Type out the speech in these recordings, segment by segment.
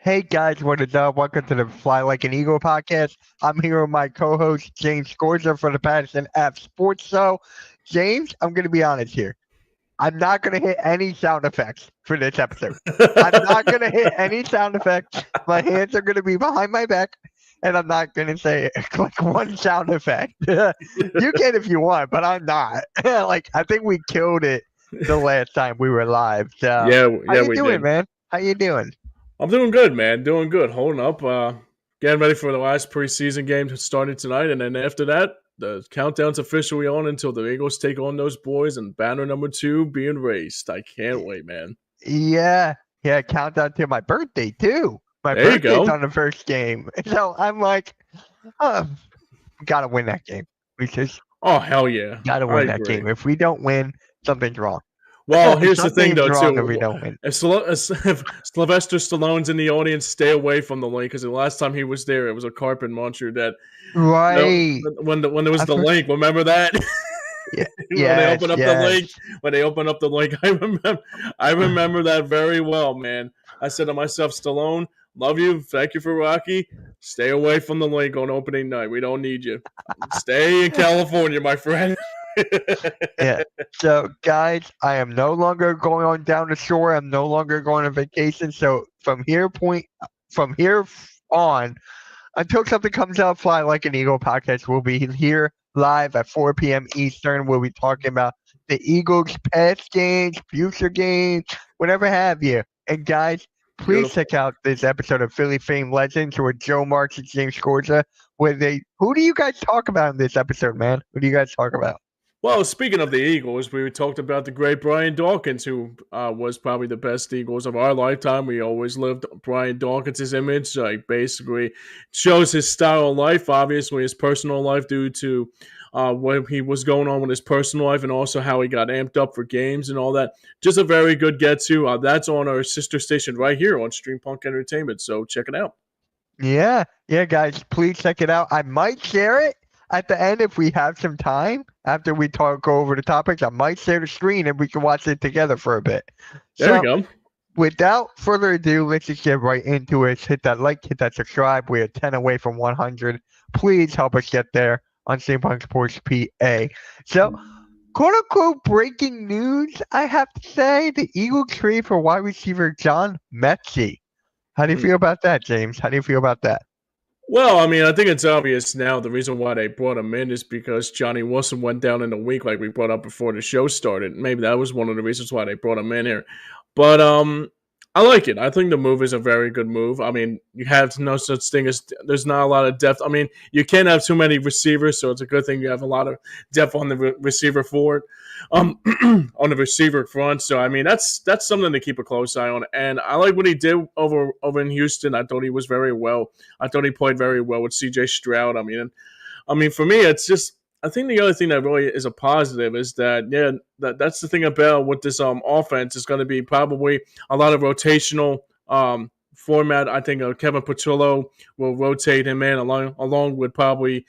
Hey guys, what is up? Welcome to the Fly Like an Eagle podcast. I'm here with my co-host James Scorza for the Patterson App Sports Show. James, I'm going to be honest here. I'm not going to hit any sound effects for this episode. I'm not going to hit any sound effects. My hands are going to be behind my back, and I'm not going to say click one sound effect. You can if you want, but I'm not. I think we killed it the last time we were live. So, how Yeah, you we doing, did. man? How you doing? I'm doing good, man. Doing good. Holding up. Getting ready for the last preseason game starting tonight, and then after that, the countdown's officially on until the Eagles take on those boys and banner number 2 being raised. I can't wait, man. Yeah, yeah, countdown to my birthday too. My There you birthday's go. on the first game. So I'm like, oh, gotta win that game. We just Oh hell yeah, gotta I win that agree. game. If we don't win, something's wrong. Well, here's the thing Something's though wrong if too. we don't win. If Sylvester Stallone's in the audience, stay away from the link because the last time he was there, it was a carpet muncher that Right. when there was I the for- link. Remember that? yeah, When they yes, open up the yes. link, I remember that very well, man. I said to myself, Stallone, love you, thank you for Rocky. Stay away from the link on opening night. We don't need you. Stay in California, my friend. Yeah. So, guys, I am no longer going on down the shore. I'm no longer going on vacation. So, from here on, until something comes out, Fly Like an Eagle podcast will be here live at 4 p.m. Eastern. We'll be talking about the Eagles' past games, future games, whatever have you. And guys, please Beautiful. check out this episode of Philly Fame Legends with Joe Marks and James Scorza. Who do you guys talk about in this episode, man? Who do you guys talk about? Well, speaking of the Eagles, we talked about the great Brian Dawkins, who was probably the best Eagles of our lifetime. We always lived Brian Dawkins' image, like basically shows his style of life, obviously his personal life due to what he was going on with his personal life and also how he got amped up for games and all that. Just a very good get to. That's on our sister station right here on Stream Punk Entertainment, so check it out. Yeah, yeah, guys, please check it out. I might share it at the end if we have some time after we go over the topics. I might share the screen and we can watch it together for a bit. There we So, go. without further ado, let's just get right into it. Hit that like, hit that subscribe. We're 10 away from 100. Please help us get there on Steampunk Sports PA. So, quote unquote breaking news, I have to say the Eagles trade for wide receiver John Metchie. How do you feel about that, James? How do you feel about that? Well, I mean, I think it's obvious now the reason why they brought him in is because Johnny Wilson went down in a week, like we brought up before the show started. Maybe that was one of the reasons why they brought him in here. But I like it. I think the move is a very good move. I mean, you have no such thing as there's not a lot of depth. I mean, you can't have too many receivers, so it's a good thing you have a lot of depth on the receiver forward, on the receiver front. So I mean, that's something to keep a close eye on. And I like what he did over in Houston. I thought he was very well. I thought he played very well with C.J. Stroud. I mean, for me, it's just I think the other thing that really is a positive is that that's the thing about what this offense is going to be probably a lot of rotational format. I think Kevin Petrillo will rotate him in along with probably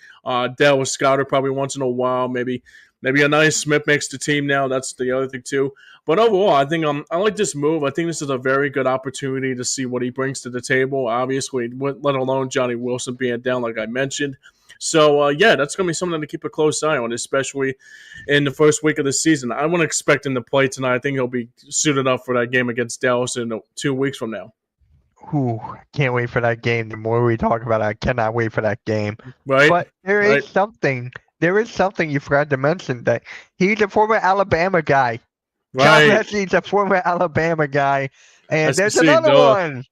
Dallas Scouter probably once in a while. Maybe a nice Smith makes the team now. That's the other thing too. But overall, I think I like this move. I think this is a very good opportunity to see what he brings to the table. Obviously, let alone Johnny Wilson being down, like I mentioned. So, that's going to be something to keep a close eye on, especially in the first week of the season. I wouldn't expect him to play tonight. I think he'll be suited up for that game against Dallas in 2 weeks from now. Ooh, can't wait for that game. The more we talk about it, I cannot wait for that game. Right? But there is something you forgot to mention, that he's a former Alabama guy. John Right. Metchie's a former Alabama guy. And SEC, there's another duh. one.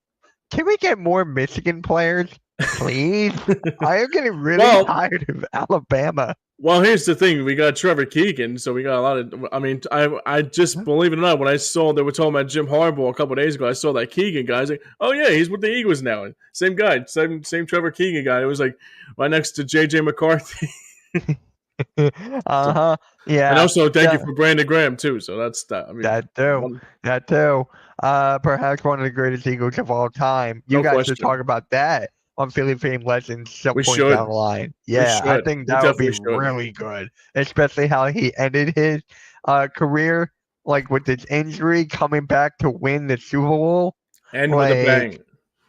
Can we get more Michigan players, please? I am getting really tired of Alabama. Well, here's the thing. We got Trevor Keegan, so we got a lot of – I mean, I just, believe it or not, when I saw they were talking about Jim Harbaugh a couple of days ago, I saw that Keegan guy. I was like, oh, yeah, he's with the Eagles now. Same guy, same Trevor Keegan guy. It was like right next to J.J. McCarthy. Uh-huh. Yeah. And also, thank you for Brandon Graham, too. So that's that. I mean, that too. Perhaps one of the greatest Eagles of all time. You guys should talk about that on Philly Fame Legends some point down the line. Yeah, I think that would be really good, especially how he ended his career, like with his injury, coming back to win the Super Bowl. And with a bang.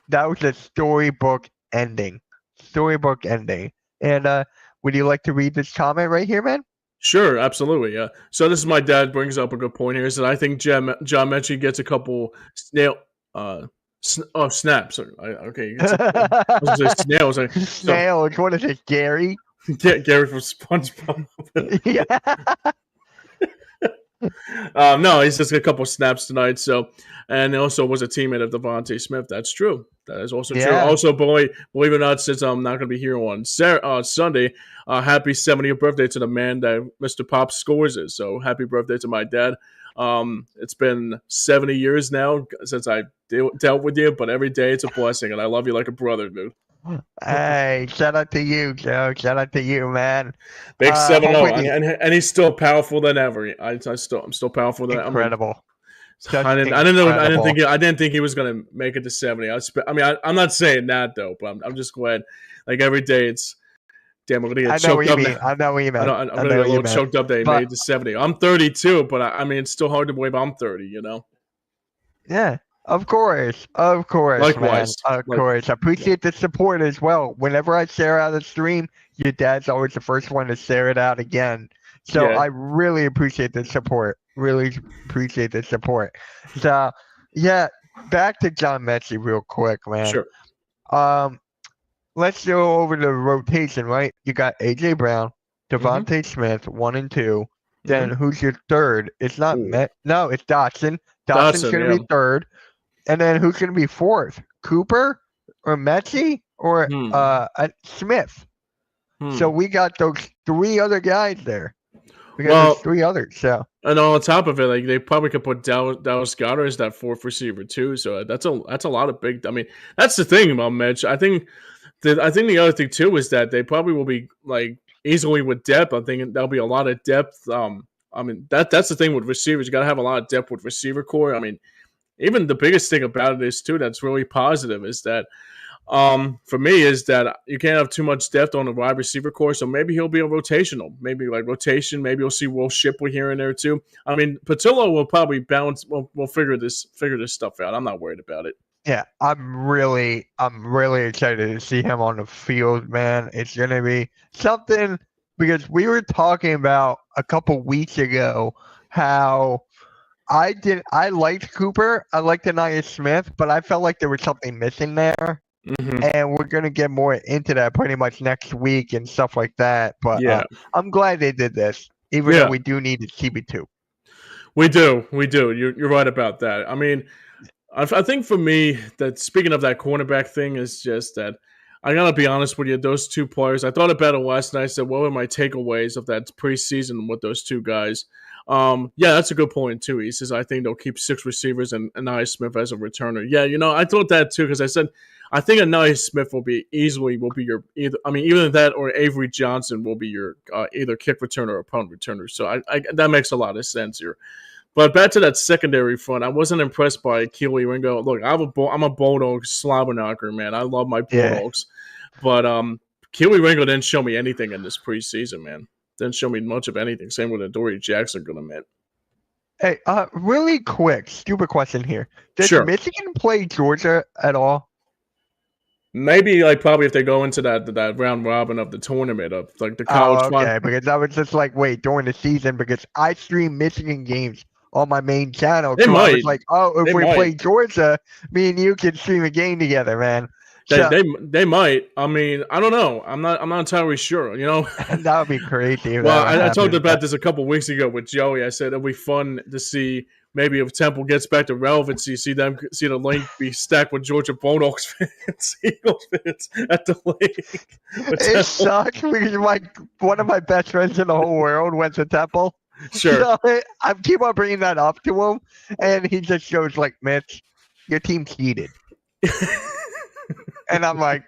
that was a storybook ending. Storybook ending. And would you like to read this comment right here, man? Sure, absolutely, yeah. So this is my dad brings up a good point here. Is that I think John Metchie gets a couple snaps. Okay, I was gonna say snails. So Snails. What is it, Gary? Gary from SpongeBob. Yeah. No, he's just a couple snaps tonight. So, and also was a teammate of Devontae Smith. That's true. That is also true. Yeah. Also, believe it or not, since I'm not going to be here on Sunday, happy 70th birthday to the man that Mr. Pop scores is. So, happy birthday to my dad. It's been 70 years now since I dealt with you, but every day it's a blessing, and I love you like a brother, dude. Hey, shout out to you, Joe. Shout out to you, man. Big 7-0, Hopefully, and he's still powerful than ever. I'm still powerful than incredible. I didn't think he was gonna make it to 70. I'm not saying that though, but I'm just glad. Like every day, it's damn. I'm gonna get choked up. I know what you mean. I'm gonna get a little choked up that he made it to 70. I'm 32, but I mean, it's still hard to believe I'm 30. You know. Yeah, of course, Likewise, man. Of course. I appreciate the support as well. Whenever I share out a stream, your dad's always the first one to share it out again. So Yeah. I really appreciate the support. Really appreciate the support. So yeah, back to John Metchie real quick, man. Sure. Let's go over the rotation, right? You got AJ Brown, Devontae Smith, 1 and 2. Then who's your third? It's not No, it's Dotson. Dotson's gonna be third. And then who's gonna be fourth? Cooper or Metchie or Smith? So we got those 3 other guys there. We got those 3 others. So and on top of it, like they probably could put Dallas Goedert as that 4th receiver too. So that's a lot of big. I mean, that's the thing about Metch. I think the other thing too is that they probably will be like easily with depth. I think there'll be a lot of depth. I mean that's the thing with receivers. You got to have a lot of depth with receiver core. I mean, even the biggest thing about it is too that's really positive is that. For me, is that you can't have too much depth on the wide receiver core, so maybe he'll be a rotational, maybe like rotation. Maybe you'll see Will Shipley here and there too. I mean, Patillo will probably bounce. We'll figure this stuff out. I'm not worried about it. Yeah, I'm really excited to see him on the field, man. It's gonna be something because we were talking about a couple weeks ago how I liked Cooper, I liked Anaya Smith, but I felt like there was something missing there. And we're going to get more into that pretty much next week and stuff like that. But I'm glad they did this, even though we do need a CB2. We do. You're right about that. I mean, I think for me, that speaking of that cornerback thing is just that I got to be honest with you, those 2 players, I thought about it last night. I said, what were my takeaways of that preseason with those 2 guys? Yeah, that's a good point too. He says, I think they'll keep 6 receivers and Anaya Smith as a returner. Yeah, I thought that too because I said, I think Anaya Smith will be your either that or Avery Johnson will be your either kick returner or punt returner. So I that makes a lot of sense here. But back to that secondary front, I wasn't impressed by Keely Ringo. Look, I'm a Bulldog slobber knocker, man. I love my Bulldogs. But Keely Ringo didn't show me anything in this preseason, man. Didn't show me much of anything. Same with Adoree Jackson gonna admit. Hey, really quick, stupid question here. Does Michigan play Georgia at all? Maybe probably if they go into that round robin of the tournament of like the college. Okay, because I was just like, wait, during the season because I stream Michigan games on my main channel. They might. I was like, if we play Georgia, me and you can stream a game together, man. They might. I mean, I don't know. I'm not entirely sure. That would be crazy. Well, I talked about this a couple of weeks ago with Joey. I said it'll be fun to see maybe if Temple gets back to relevancy, see the link be stacked with Georgia Bulldogs fans, Eagles fans at the link. It sucks because one of my best friends in the whole world went to Temple. Sure. So I keep on bringing that up to him, and he just goes like, "Mitch, your team cheated." And I'm like,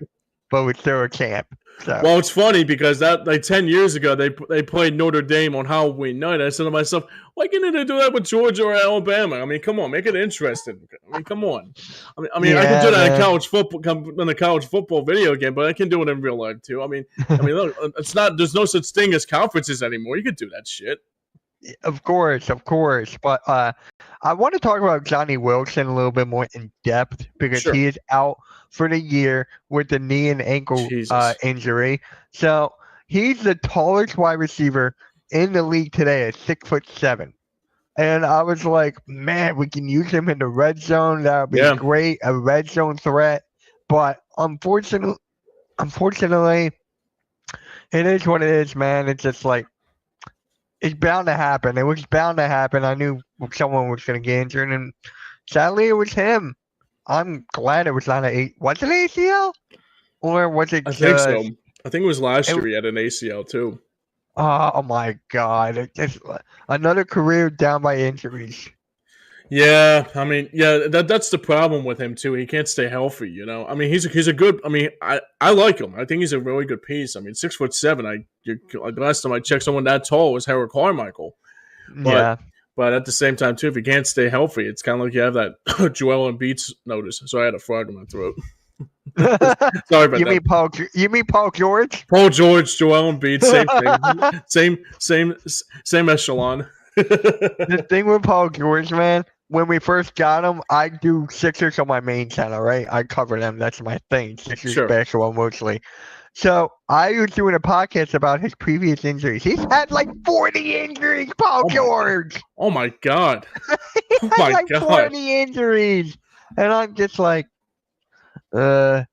but we're still a champ. So. Well, it's funny because that 10 years ago they played Notre Dame on Halloween night. I said to myself, why can't they do that with Georgia or Alabama? I mean, come on, make it interesting. I mean, come on. I mean, I can do that in a college football video game, but I can do it in real life too. I mean, look, it's not. There's no such thing as conferences anymore. You can do that shit. Of course, of course. But I want to talk about Johnny Wilson a little bit more in depth because Sure. he is out for the year with the knee and ankle Jesus. injury. So he's the tallest wide receiver in the league today at 6'7". And I was like, man, we can use him in the red zone. That would be Yeah. great, a red zone threat. But unfortunately, it is what it is, man. It's just like it's bound to happen. It was bound to happen. I knew someone was going to get injured, and sadly, it was him. I'm glad it was not was it ACL or was it I think so. just? I think it was last It, year he had an ACL too. oh my God! It just another career down by injuries. Yeah, I mean, yeah, that's the problem with him too. He can't stay healthy, you know. I mean, he's a good. I mean, I like him. I think he's a really good piece. I mean, 6'7". Last time I checked, someone that tall was Harold Carmichael. But Yeah. but at the same time too, if you can't stay healthy, it's kind of like you have that Joel Embiid notice. So I had a frog in my throat. Sorry about You that. mean Paul? You mean Paul George? Paul George, Joel Embiid, same thing, same echelon. The thing with Paul George, man, when we first got him, I do Sixers on my main channel, right? I cover them. That's my thing. Sixers Sure. basketball mostly. So I was doing a podcast about his previous injuries. He's had like 40 injuries, Paul George. Oh my God. He had like 40 injuries. And I'm just like, and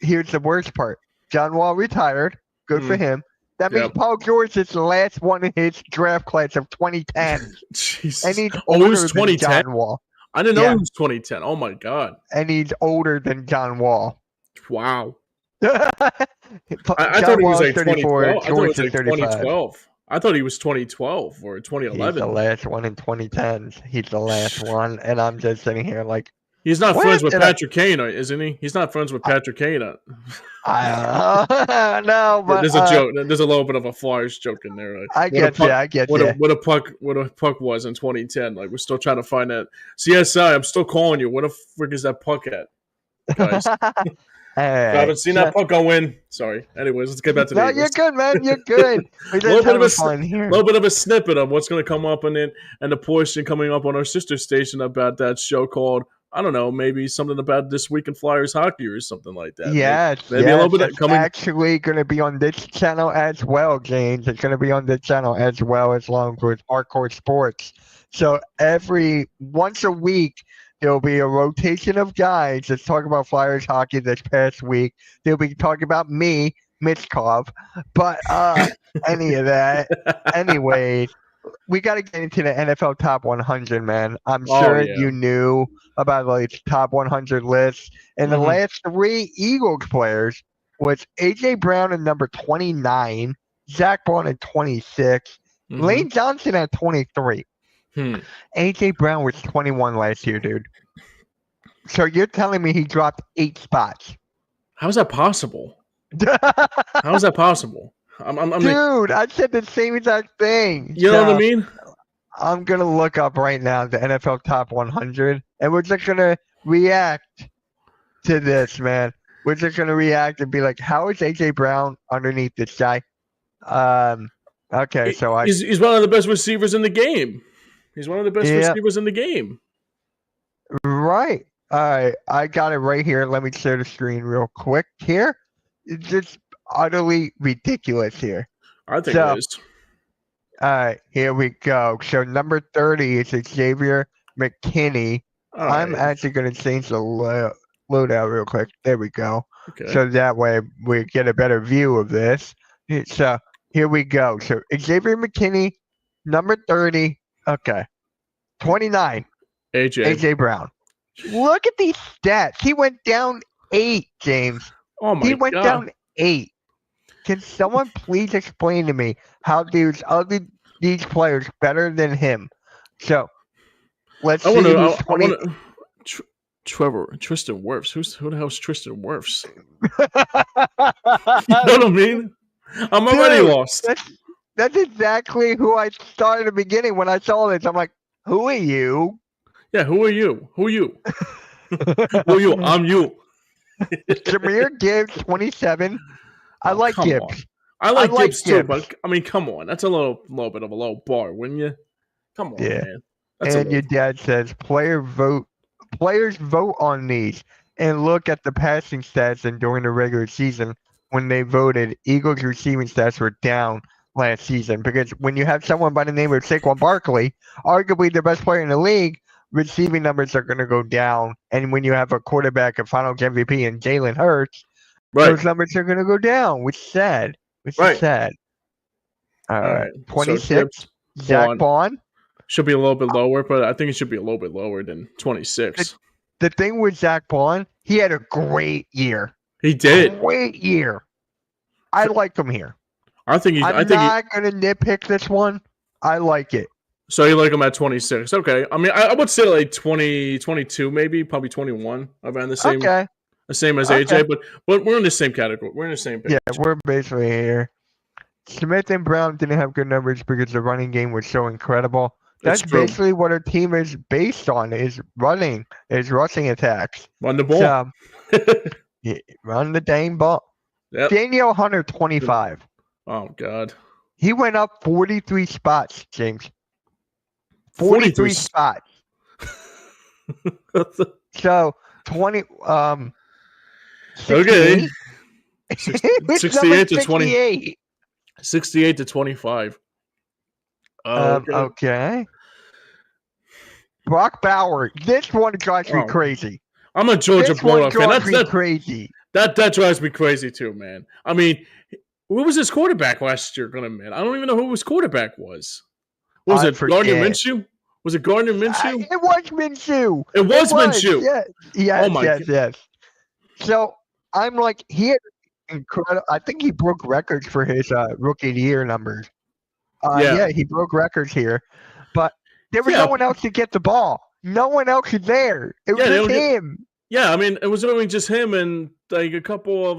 here's the worst part. John Wall retired. Good for him. That means Paul George is the last one in his draft class of 2010. Jesus. And he's older than John Wall. I didn't know he was 2010. Oh my God. And he's older than John Wall. Wow. I thought he was like 34. 2012. I thought it was like 35. 2012. I thought he was 2012 or 2011. He's the last one in 2010s. He's the last one. And I'm just sitting here like, he's not friends with Patrick Kane, isn't he? He's not friends with Patrick Kane. I don't know. But there's a joke. There's a little bit of a Flyers joke in there. Like, I get you. What a puck was in 2010. Like, we're still trying to find that. CSI, I'm still calling you. Where the frick is that puck at, guys? I haven't seen that puck go in. Sorry. Anyways, let's get back to the You're good, man. You're good. A little bit of a snippet of what's going to come up and the portion coming up on our sister station about that show called, I don't know, maybe something about This Week in Flyers Hockey or something like that. Yes, maybe a little bit of coming. Actually going to be on this channel as well, James. It's going to be on this channel as well, as long as Hardcore Sports. So once a week, there'll be a rotation of guys that talk about Flyers hockey this past week. They'll be talking about me, Mitchkov, but any of that. Anyways, we got to get into the NFL Top 100, man. I'm sure you knew about like top 100 lists. And the last 3 Eagles players was A.J. Brown at number 29, Zach Bond at 26, Lane Johnson at 23. A.J. Brown was 21 last year, dude. So you're telling me he dropped 8 spots? How is that possible? How is that possible? Dude, I said the same exact thing. You know what I mean? I'm going to look up right now the NFL Top 100, and we're just going to react to this, man. We're just going to react and be like, how is A.J. Brown underneath this guy? Okay, so he's one of the best receivers in the game. He's one of the best receivers in the game. Right. All right. I got it right here. Let me share the screen real quick here. It's just utterly ridiculous here. I think it is. All right. Here we go. So number 30 is Xavier McKinney. I'm actually going to change the loadout real quick. There we go. Okay. So that way we get a better view of this. So here we go. So Xavier McKinney, number 30. Okay. 29. AJ Brown. Look at these stats. He went down 8, James. Oh my God. He went down 8. Can someone please explain to me how these players better than him? So let's see. Tristan Wirfs. Who the hell is Tristan Wirfs? You know what I mean? I'm already lost. That's exactly who I started at the beginning when I saw this. I'm like, who are you? Yeah, who are you? Who are you? Who are you? I'm you. Jameer Gibbs, 27. I like Gibbs. I like like Gibbs too, Gibbs. but I mean, come on, that's a little bit of a low bar, wouldn't you? Come on, Yeah. man. That's a And little. your dad says players vote on these and look at the passing stats, and during the regular season when they voted, Eagles receiving stats were down last season because when you have someone by the name of Saquon Barkley, arguably the best player in the league, receiving numbers are going to go down. And when you have a quarterback, a Finals MVP, and Jalen Hurts, Right. those numbers are going to go down, which is sad. Right. All right. So 26, Gibbs, Zach Bond. should be a little bit lower, but I think it should be a little bit lower than 26. The thing with Zach Bond, he had a great year. He did. Great year. I like him here. I think he's. I'm not going to nitpick this one. I like it. So you like him at 26. Okay. I mean, I would say like 20, 22 maybe, probably 21, around the same. Okay. The same as AJ, but we're in the same category. We're in the same page. Yeah, we're basically here. Smith and Brown didn't have good numbers because the running game was so incredible. That's basically what our team is based on, is rushing attacks. Run the ball. Yeah, run the dang ball. Yep. Daniel Hunter, 25. Oh, God. He went up 43 spots, James. 43 spots. So, 20, 68. Okay. 68 to 20. 68 to 25. Okay. Brock Bauer. This one drives me crazy. I'm a Georgia Bulldog fan. That's crazy. That drives me crazy too, man. I mean, who was his quarterback last year? Gonna man, I don't even know who his quarterback was. What was it? Gardner Minshew? Was it Gardner Minshew? It was Minshew. It was Minshew. Yes. So I'm like, he had incredible. I think he broke records for his rookie of the year numbers. Yeah, he broke records here, but there was no one else to get the ball. No one else was there. It was just him. Yeah, I mean, it was only just him and like a couple of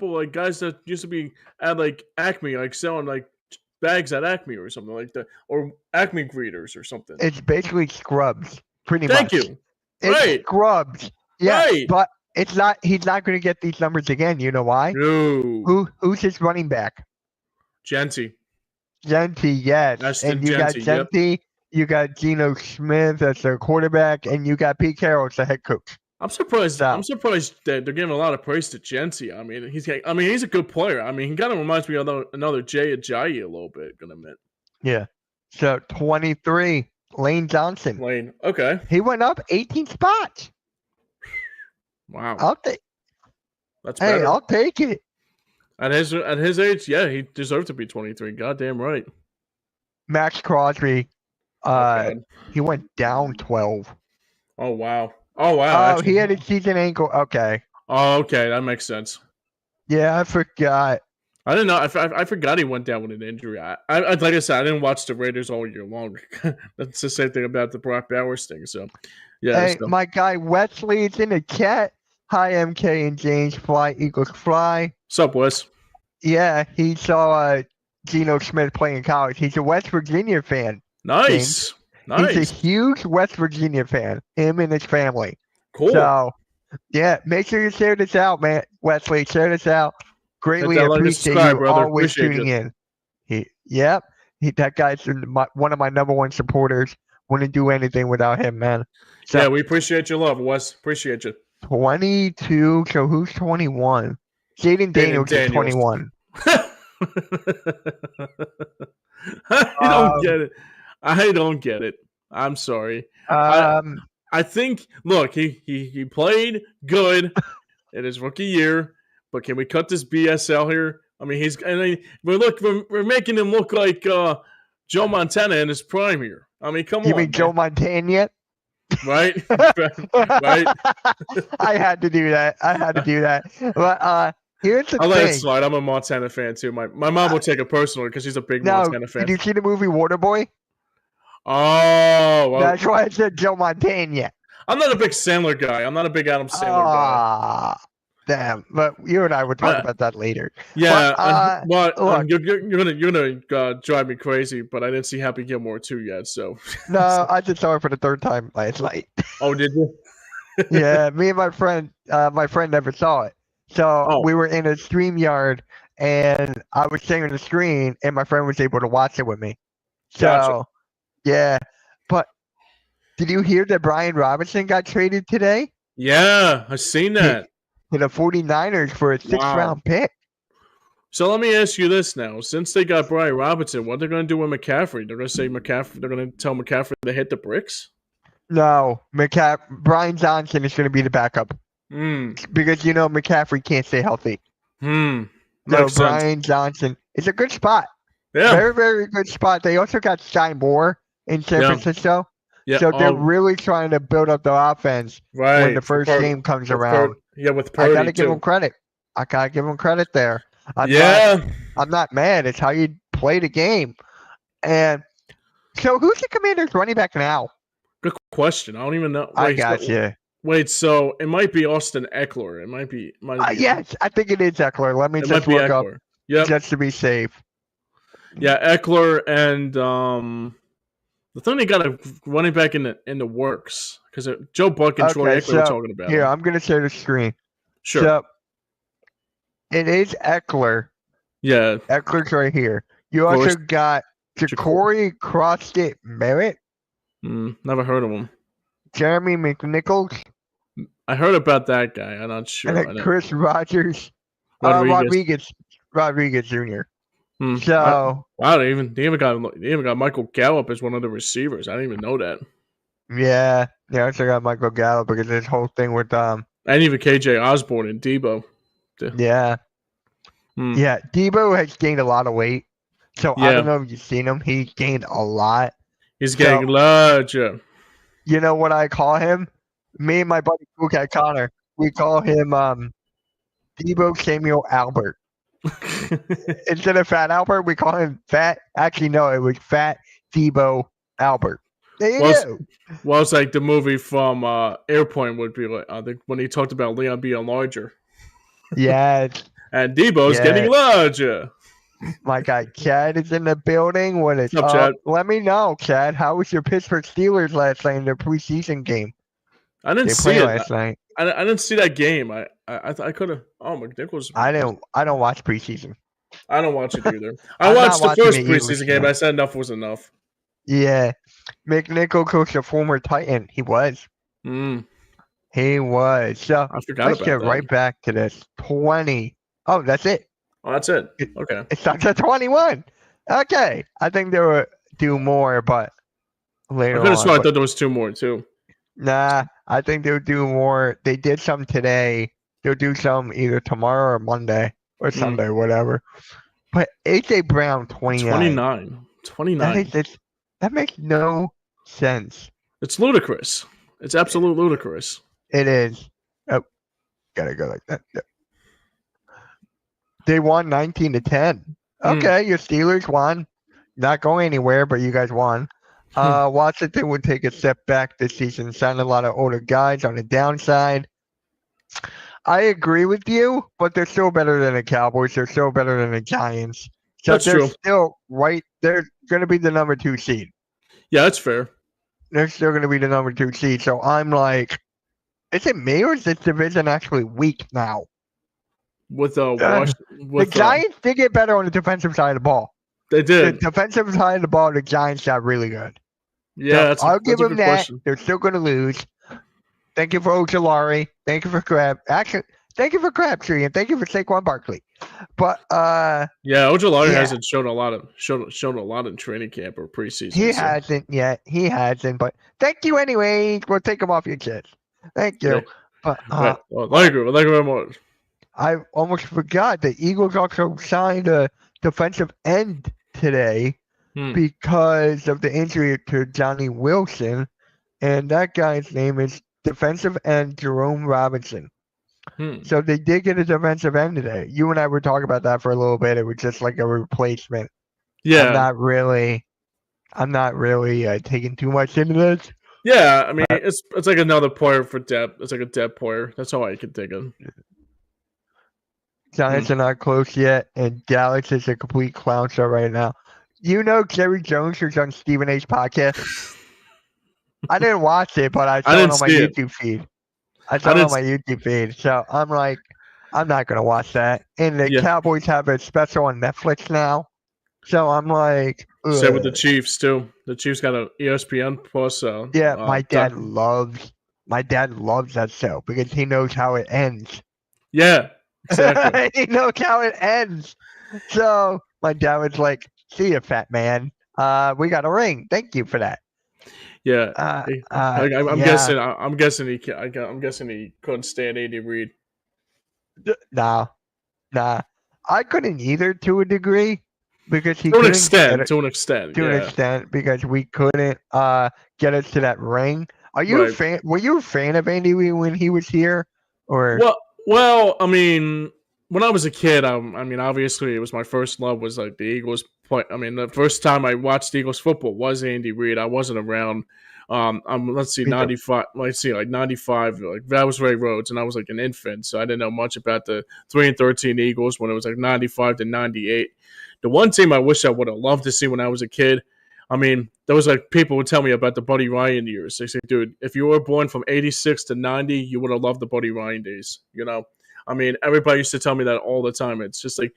like guys that used to be at like Acme, like selling like bags at Acme or something like that, or Acme greeters or something. It's basically scrubs, pretty much. Thank you. It's scrubs. Yeah, but it's not. He's not going to get these numbers again. You know why? No. Who's his running back? Genty, yes. And you got Genty. You got Geno Smith as their quarterback, and you got Pete Carroll as the head coach. I'm surprised that they're giving a lot of praise to Genty. I mean, he's a good player. I mean, he kind of reminds me of another Jay Ajayi a little bit. Gonna admit. Yeah. So 23, Lane Johnson. Okay. He went up 18 spots. Wow. That's better. Hey, I'll take it. At his age, yeah, he deserved to be 23. Goddamn right. Max Crosby, he went down 12. Oh wow. Oh, he had a season ankle. Okay. Oh, okay, that makes sense. Yeah, I forgot. I didn't know. I forgot he went down with an injury. I like I said, I didn't watch the Raiders all year long. That's the same thing about the Brock Bowers thing. So, yeah. Hey, my guy Wesley is in the chat. Hi, MK and James. Fly Eagles fly. What's up, Wes? Yeah, he saw Geno Smith play in college. He's a West Virginia fan. Nice. James. He's a huge West Virginia fan. Him and his family. Cool. So, yeah, make sure you share this out, man. Wesley, share this out. Greatly appreciate you always tuning in. That guy's one of my number one supporters. Wouldn't do anything without him, man. So, yeah, we appreciate your love, Wes. Appreciate you. 22. So who's 21? Jaden Daniels is 21. I don't get it. I'm sorry. I think. Look, he played good in his rookie year, but can we cut this BS out here? I mean, we're making him look like Joe Montana in his prime here. I mean, come on. You mean Joe Montana? Right. Right. I had to do that. But here's the thing. I'll let it slide. I'm a Montana fan too. My mom will take it personally because she's a big Montana fan. Did you see the movie Waterboy? Oh, well, that's why I said Joe Montana. I'm not a big Sandler guy. I'm not a big Adam Sandler guy. Damn! But you and I would talk about that later. Yeah, but you're gonna drive me crazy. But I didn't see Happy Gilmore 2 yet, so no, I just saw it for the third time last night. Oh, did you? Yeah, me and my friend never saw it, so we were in a StreamYard and I was sharing the screen, and my friend was able to watch it with me. So Gotcha. yeah, but did you hear that Brian Robinson got traded today Yeah, I seen to, that. to the 49ers for a sixth Wow. round pick? So let me ask you this now: since they got Brian Robinson, what they're going to do with McCaffrey? They're going to say McCaffrey. They're going to tell McCaffrey to hit the bricks. No, Brian Johnson is going to be the backup because McCaffrey can't stay healthy. So Makes sense. Brian Johnson is a good spot. Yeah. Very, very good spot. They also got Sky Moore in San Francisco. Yeah. So they're really trying to build up the offense when the first game comes around. With Purdy, I got to give them credit. There. I'm not mad. It's how you play the game. And so who's the Commanders running back now? Good question. I don't even know. I got you. Wait, so it might be Austin Eckler. It might be. Yes, I think it is Eckler. Let me just look up just to be safe. Yeah, Eckler and the thing they got a running back in the works because Joe Buck and Troy Eckler were talking about. Here, I'm going to share the screen. Sure. So it is Eckler. Yeah. Eckler's right here. You also got Ja'Cory Crossett Merritt. Never heard of him. Jeremy McNichols. I heard about that guy. I'm not sure. And then Chris Rodgers. Rodriguez Jr. So wow, they even got Michael Gallup as one of the receivers. I didn't even know that. Yeah, I also got Michael Gallup because this whole thing with and even KJ Osborne and Debo. Yeah. Yeah, Debo has gained a lot of weight. So I don't know if you've seen him. He gained a lot. He's getting larger. You know what I call him? Me and my buddy Cool Cat Connor, we call him Debo Samuel Albert. Instead of Fat Albert, we call him Fat. Actually, no, it was Fat Debo Albert. There you go. Well, it's like the movie from Airplane would be like, I think when he talked about Leon being larger. Yes. And Debo's getting larger. My guy Chad is in the building. What is up, Chad? Let me know, Chad. How was your Pittsburgh Steelers last night in their preseason game? I didn't see it last night. I didn't see that game. I could have. Oh, McNichols. I don't watch preseason. I don't watch it either. I watched the first preseason game. I said enough was enough. Yeah, McNichols coached a former Titan. He was. He was. So I forgot let's get right back to this. 20. Oh, that's it. Oh, that's it. Okay. It starts at 21. Okay. I think they will do more, but later on. I could have sworn I thought there was 2 more, too. Nah, I think they'll do more. They did some today. They'll do some either tomorrow or Monday or Sunday, whatever. But A.J. Brown, 29. 29. That makes no sense. It's ludicrous. It's absolute ludicrous. It is. Oh, gotta go like that. Yep. They won 19-10. Okay, your Steelers won. Not going anywhere, but you guys won. Washington would take a step back this season. Signed a lot of older guys on the downside. I agree with you, but they're still better than the Cowboys. They're still better than the Giants. So that's they're true. Still right. They're going to be the number 2 seed. Yeah, that's fair. They're still going to be the number 2 seed. So I'm like, is it me or is this division actually weak now? With the Giants did get better on the defensive side of the ball. They did. The defensive side of the ball, the Giants got really good. Yeah, so I'll give them that. Question. They're still going to lose. Thank you for Ojolari. Thank you for thank you for Crabtree, and thank you for Saquon Barkley. But yeah, Ojolari hasn't shown a lot in training camp or preseason. He hasn't yet. He hasn't. But thank you anyway. We'll take him off your chest. Thank you. Yeah. But thank you very much. I almost forgot the Eagles also signed a defensive end today because of the injury to Johnny Wilson, and that guy's name is defensive end Jerome Robinson. So they did get a defensive end today. You and I were talking about that for a little bit. It was just like a replacement. Yeah, I'm not really taking too much into this. Yeah, I mean it's like another player for depth. It's like a depth player. That's all I can think of. Giants are not close yet, and Dallas is a complete clown show right now. You know Jerry Jones was on Stephen A's podcast? I didn't watch it, but I saw it on my YouTube feed. I saw it on my YouTube feed. So I'm like, I'm not gonna watch that. And the Yeah, Cowboys have a special on Netflix now, so I'm like, same with the ugh. Chiefs too. The Chiefs got an ESPN plus. Yeah, my dad loves that show because he knows how it ends. Yeah, exactly. He knows how it ends. So my dad was like, "See you, fat man. We got a ring. Thank you for that." Yeah, Uh, I'm yeah, guessing. I'm guessing he. I'm guessing he couldn't stand Andy Reid. nah, nah. I couldn't either to a degree because he To an couldn't get extent. it To an extent. to an Yeah. extent because we couldn't get us to that ring. Are you a Right. fan? Were you a fan of Andy Reid when he was here, or Well. I mean, when I was a kid, I mean, obviously, it was my first love was like the Eagles. Play. I mean, the first time I watched Eagles football was Andy Reid. I wasn't around. Let's see, me too? 95. Let's see, like 95. Like that was Ray Rhodes, and I was like an infant, so I didn't know much about the 3-13 Eagles when it was like 95 to 98. The one team I wish I would have loved to see when I was a kid. I mean, there was like people would tell me about the Buddy Ryan years. They say, dude, if you were born from 86 to 90, you would have loved the Buddy Ryan days. You know, I mean, everybody used to tell me that all the time. It's just like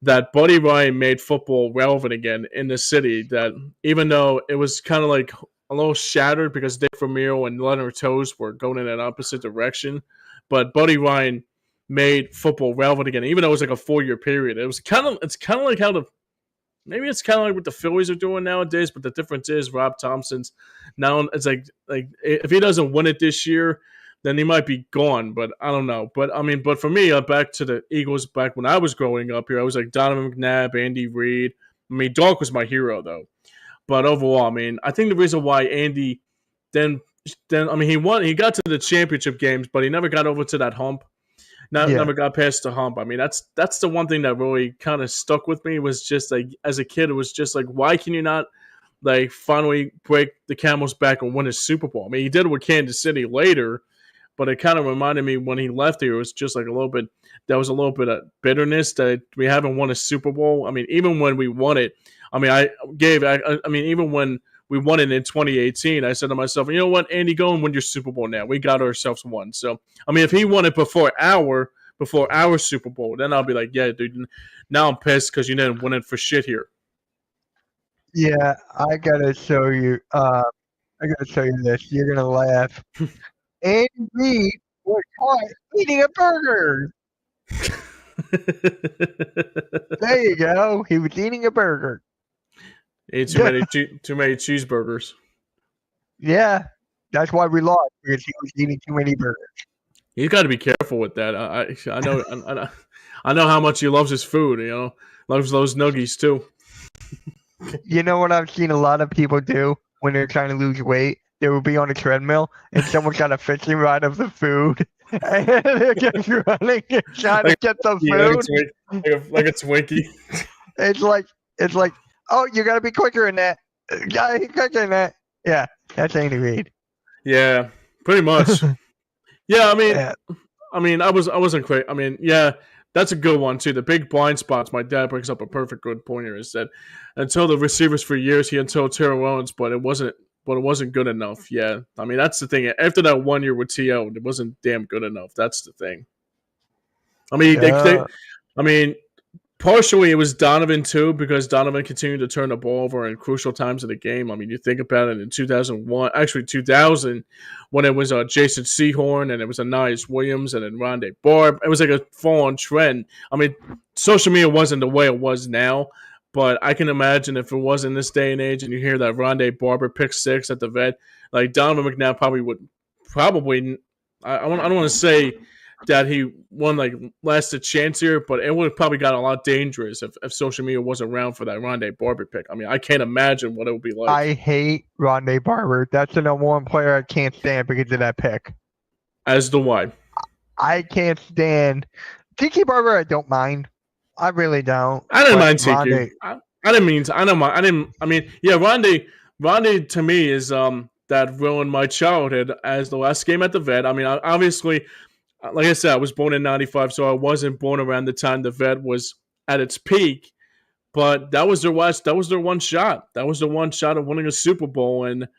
that Buddy Ryan made football relevant again in the city. That even though it was kind of like a little shattered because Dick Vermeer and Leonard Toes were going in an opposite direction, but Buddy Ryan made football relevant again. Even though it was like a 4-year period, it's kind of like how the maybe it's kind of like what the Phillies are doing nowadays. But the difference is Rob Thompson's now. It's like if he doesn't win it this year, then he might be gone. But I don't know. But I mean, but for me, back to the Eagles, back when I was growing up here, I was like Donovan McNabb, Andy Reid. I mean, Donk was my hero though. But overall, I mean, I think the reason why Andy then I mean he got to the championship games, but he never got over to that hump. Yeah, Never got past the hump. I mean, that's the one thing that really kind of stuck with me was just like as a kid, it was just like why can you not like finally break the camel's back and win a Super Bowl? I mean, he did it with Kansas City later, but it kind of reminded me when he left here, it was just like a little bit. There was a little bit of bitterness that we haven't won a Super Bowl. I mean, even when we won it, I mean, I mean, even when we won it in 2018, I said to myself, you know what, Andy, go and win your Super Bowl now. We got ourselves one. So, I mean, if he won it before our Super Bowl, then I'll be like, yeah, dude. Now I'm pissed because you didn't win it for shit here. yeah. I gotta show you. I gotta show you this. You're gonna laugh. Andy Reid was caught eating a burger. There you go. He was eating a burger. Ate too many cheeseburgers. Yeah, that's why we lost because he was eating too many burgers. He's got to be careful with that. I know I know how much he loves his food. You know, loves those nuggies too. You know what I've seen a lot of people do when they're trying to lose weight? They will be on a treadmill and someone's got a fishing rod of the food and they're just running and trying to Like, get the yeah, food. like a Twinkie. It's like, oh, you gotta be quicker in that. Gotta be quicker in that. Yeah, that's Andy Reid. Yeah, pretty much. Yeah, Yeah, I wasn't great. I mean, yeah, that's a good one too. The big blind spots. My dad brings up a perfect good point here. Is that until the receivers for years he until Terrell Owens, but it wasn't good enough. Yeah, I mean that's the thing. After that 1 year with To, it wasn't damn good enough. That's the thing. I mean, yeah, I mean, partially, it was Donovan too, because Donovan continued to turn the ball over in crucial times of the game. I mean, you think about it in 2001, actually 2000, when it was Jason Sehorn and it was Anais Williams and then Rondé Barb. It was like a fall-on trend. I mean, social media wasn't the way it was now, but I can imagine if it was in this day and age and you hear that Rondé Barber pick six at the vet, like Donovan McNabb probably, I don't want to say that he won like last a chance here, but it would have probably got a lot dangerous if social media wasn't around for that Rondé Barber pick. I mean, I can't imagine what it would be like. I hate Rondé Barber. That's the number one player I can't stand because of that pick. As the why. I can't stand Tiki Barber. I don't mind. I really don't. I didn't But mind TQ. Rondé, I didn't mean to. I don't mind. I didn't. I mean, yeah, Rondé to me is that ruined my childhood as the last game at the vet. I mean, obviously, like I said, I was born in '95, so I wasn't born around the time the vet was at its peak. But that was their last. That was their one shot. That was the one shot of winning a Super Bowl, and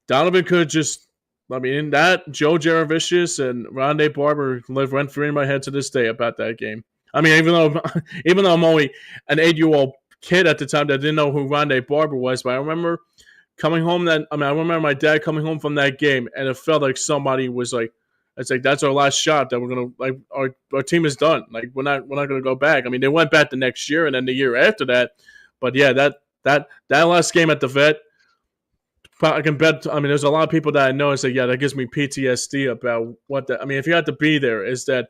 Donovan could have just I mean, that Joe Jaravicius and Rondé Barber live rent free in my head to this day about that game. I mean, even though I'm only an 8-year-old kid at the time that didn't know who Rondé Barber was, but I remember coming home I remember my dad coming home from that game, and it felt like somebody was like, "It's like that's our last shot. That we're gonna like our team is done. Like we're not gonna go back." I mean, they went back the next year and then the year after that, but yeah, that last game at the vet. I can bet. I mean, there's a lot of people that I know and say, yeah, that gives me PTSD about what that. I mean, if you had to be there, is that,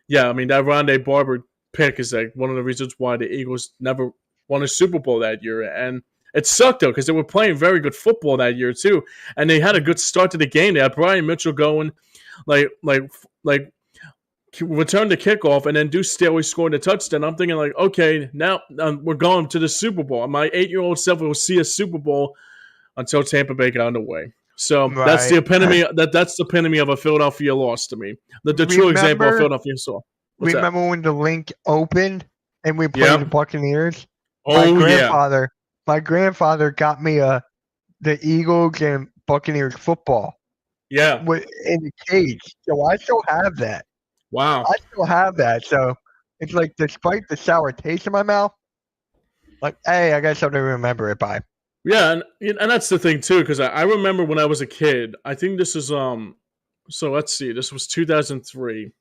yeah, I mean, that Rondé Barber pick is like one of the reasons why the Eagles never won a Super Bowl that year. And it sucked, though, because they were playing very good football that year, too. And they had a good start to the game. They had Brian Mitchell going, like return the kickoff, and then Deuce Staley scored a touchdown. I'm thinking, like, okay, now we're going to the Super Bowl. My 8-year-old self will see a Super Bowl until Tampa Bay got underway. So that's the epitome. That's the epitome of a Philadelphia loss to me. The true example of Philadelphia saw. Remember when the link opened and we played the Buccaneers? Oh, my grandfather got me the Eagles and Buccaneers football. Yeah, in the cage. So I still have that. Wow, I still have that. So it's like, despite the sour taste in my mouth, like, hey, I got something to remember it by. Yeah, and that's the thing too, because I remember when I was a kid. I think this is So let's see. This was 2003,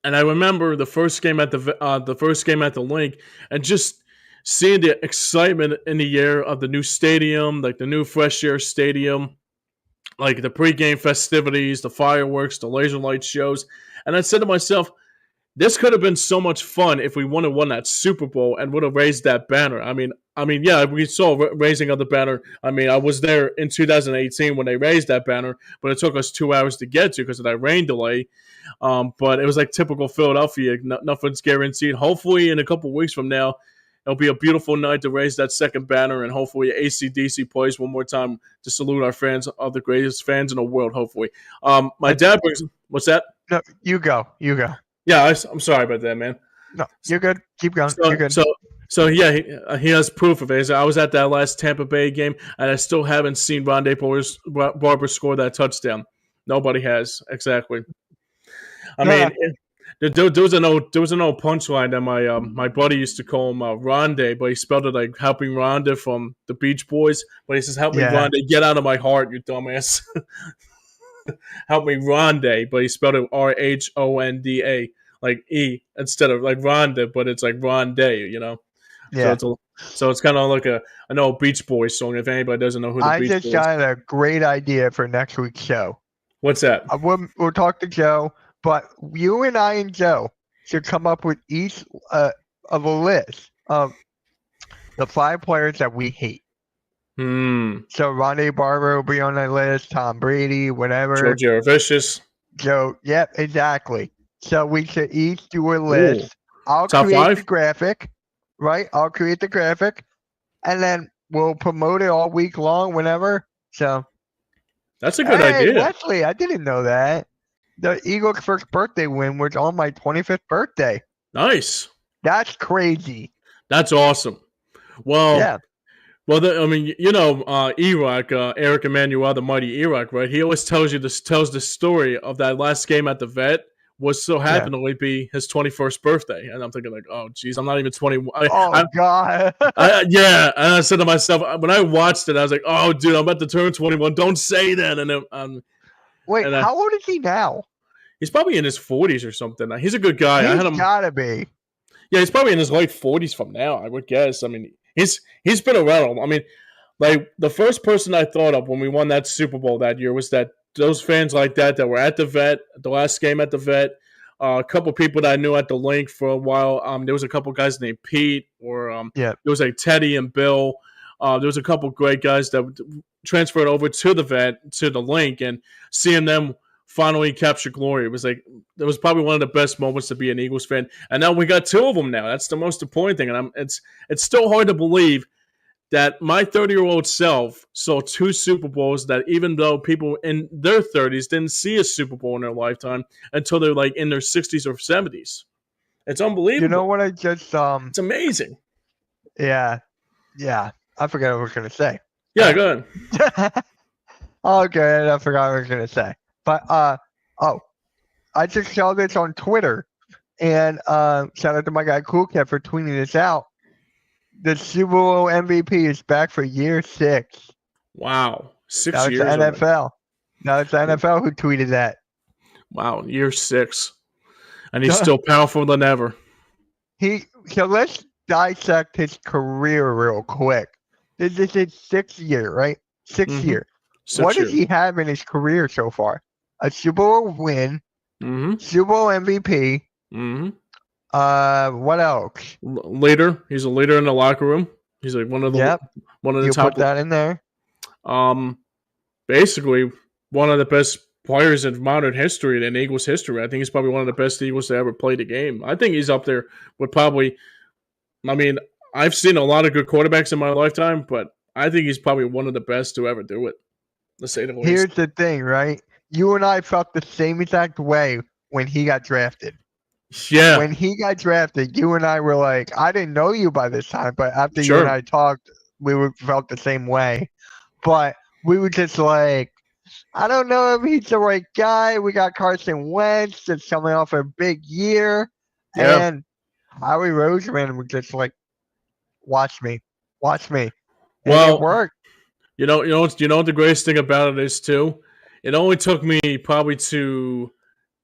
and I remember the first game at the link, and just seeing the excitement in the air of the new stadium, like the new fresh air stadium, like the pregame festivities, the fireworks, the laser light shows, and I said to myself, this could have been so much fun if we would have won that Super Bowl and would have raised that banner. I mean, yeah, we saw raising of the banner. I mean, I was there in 2018 when they raised that banner, but it took us 2 hours to get to because of that rain delay. But it was like typical Philadelphia. Nothing's guaranteed. Hopefully, in a couple of weeks from now, it'll be a beautiful night to raise that second banner, and hopefully AC/DC plays one more time to salute our fans, of the greatest fans in the world, hopefully. My dad brings... What's that? No, you go. Yeah, I'm sorry about that, man. No, you're good. Keep going. You're good. So yeah, he has proof of it. I was at that last Tampa Bay game, and I still haven't seen Rondé Barber score that touchdown. Nobody has. Exactly. I mean, there was an old punchline that my buddy used to call him Rondé, but he spelled it like helping Rhonda from the Beach Boys. But he says, "Help me, Rondé, get out of my heart, you dumbass." Help me, Rondé, but he spelled it RHONDA, like E instead of like Rhonda, but it's like Rondé, you know. Yeah. So it's kind of like an old Beach Boys song. If anybody doesn't know who the Beach Boys are. I just got a great idea for next week's show. What's that? We'll talk to Joe, but you and I and Joe should come up with each of a list of the 5 players that we hate. So Rondé Barber will be on that list, Tom Brady, whatever. Joe Jaravicius. Joe, yep, exactly. So we should each do a list. I'll create 5? the graphic, right? I'll create the graphic, and then we'll promote it all week long, whenever. So that's a good idea. Leslie, I didn't know that. The Eagles' first birthday win was on my 25th birthday. Nice. That's crazy. That's awesome. Well, yeah. Well, I mean, you know, Erock, Eric Emanuel, the mighty Erock, right? He always tells the story of that last game at the vet was so happened to be his 21st birthday. And I'm thinking like, oh, geez, I'm not even 21. God. Yeah. And I said to myself, when I watched it, I was like, oh, dude, I'm about to turn 21. Don't say that. And then, wait, how old is he now? He's probably in his 40s or something. He's a good guy. He's gotta be. Yeah, he's probably in his late 40s from now, I would guess. I mean, he's been around. I mean, like the first person I thought of when we won that Super Bowl that year was that those fans like that were at the vet, the last game at the vet. A couple people that I knew at the link for a while. There was a couple guys named Pete, or there was like Teddy and Bill. There was a couple great guys that transferred over to the vet, to the link, and seeing them finally capture glory. It was probably one of the best moments to be an Eagles fan. And now we got 2 of them now. That's the most important thing. And it's still hard to believe that my 30-year-old self saw 2 Super Bowls, that even though people in their 30s didn't see a Super Bowl in their lifetime until they're like in their 60s or 70s. It's unbelievable. You know what I just It's amazing. Yeah. I forgot what I was going to say. Yeah, go ahead. Okay, I forgot what I was gonna say. But oh, I just saw this on Twitter, and shout out to my guy Cool Cat for tweeting this out. The Super Bowl MVP is back for year 6. Wow, Now six it's the years already. NFL. Now it's the NFL who tweeted that. Wow, year 6, and he's still powerful than ever. So let's dissect his career real quick. This is his 6th year, right? 6th Mm-hmm. year. 6 What years. does he have in his career so far? A Super Bowl win, Mm-hmm. Super Bowl MVP. Mm-hmm. What else? Leader. He's a leader in the locker room. He's like one of the Yep, you top. put that in there. Basically one of the best players in modern history in Eagles history. I think he's probably one of the best Eagles to ever play the game. I think he's up there with probably. I mean, I've seen a lot of good quarterbacks in my lifetime, but I think he's probably one of the best to ever do it. Let's say the least. Here's the thing, right? You and I felt the same exact way when he got drafted. Yeah. When he got drafted, you and I were like, I didn't know you by this time, but after you Sure. and I talked, felt the same way. But we were just like, I don't know if he's the right guy. We got Carson Wentz that's coming off a big year. Yeah. And Howie Roseman was just like, watch me. And Well, it worked. You know what the greatest thing about it is too? It only took me probably to